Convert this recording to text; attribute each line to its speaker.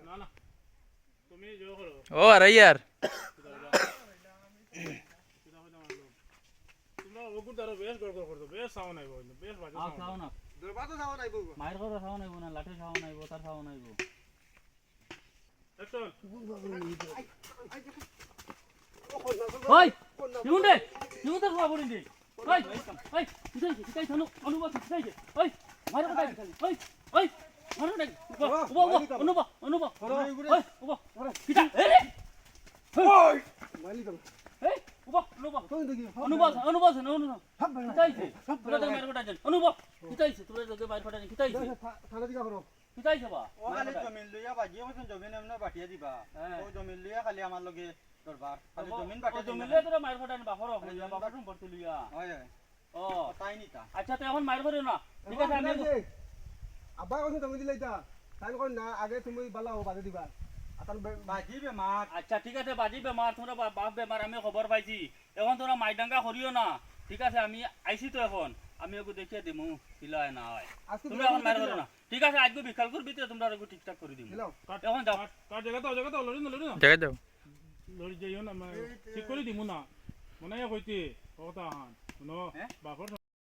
Speaker 1: না না তুমি জয় করো
Speaker 2: ও আরে ইয়ার
Speaker 1: তোমরা ওগুর দ্বারা বেশ গড় করছো বেশ সাউন্ড আইবো বেশ বাজে
Speaker 3: আও
Speaker 1: সাউন্ড
Speaker 3: খাও না
Speaker 4: দরবার তো যাওয়া নাইব
Speaker 3: মায়ের ঘরে খাও নাইবো না লাঠি খাও নাইবো তার খাও নাইবো
Speaker 1: অ্যাকশন
Speaker 3: ওই নিউন্ডে নিউন্ডে খাওয়া পড়িন দি ওই ওই কিতাই থানো অনুভব কিতাই ওই মায়ের কথা ওই ওই মারো না অনুভব অনুভব ওই উবা কিতা এ
Speaker 4: ওই মাইলি তো
Speaker 3: এই উবা অনুভব
Speaker 4: তো দেখি
Speaker 3: অনুভব অনুভব অনুভব
Speaker 4: সব ভাই
Speaker 3: কিতাইছে তোরা তো মায়ের কথা জান অনুভব কিতাইছে তোরা তো মায়ের কথা কিতাইছে
Speaker 4: থানা দিকা করো
Speaker 3: কিতাইছে বা
Speaker 5: ও খালি জমিন লইয়া বাজিয়ে মতন জমিন এমনি বাটিয়ে দিবা ও জমিন লইয়া খালি আমার লগে দরবার খালি জমিন বাটিয়ে দিবা
Speaker 3: জমিলে তোরা মায়ের কথা বাপর বাপর রুম পড়তে লিয়া
Speaker 5: হয় হয়
Speaker 3: ও
Speaker 5: তাই নিতা
Speaker 3: আচ্ছা তো এখন মায়ের ঘরে না ঠিক আছে আমি
Speaker 4: আব্বা কথা তুমি দিলাই তা তাই কোন না আগে তুমি বালা ও বাদে দিবা আতান
Speaker 5: বাজিবে মাছ
Speaker 3: আচ্ছা ঠিক আছে বাজি বেমার তোমরা বাপ বেমার আমি খবর পাইছি এখন তোমরা মাইডাঙ্গা করিও না ঠিক আছে আমি আইছি তো এখন আমি ওকে দেখিয়ে দিমু কিলায় না হয় তোমরা এখন মায়ের ঘরে না ঠিক আছে আজকে বিকালপুর ভিতরে তোমরা ওকে ঠিকঠাক করে দিমু এখন যাও
Speaker 1: কার জায়গাতে লড়ি না
Speaker 2: জায়গা যাও
Speaker 1: লড়ি যাইও না ঠিক করে দিমু না মনে হয় কইতে কথা হান শুনো বাপর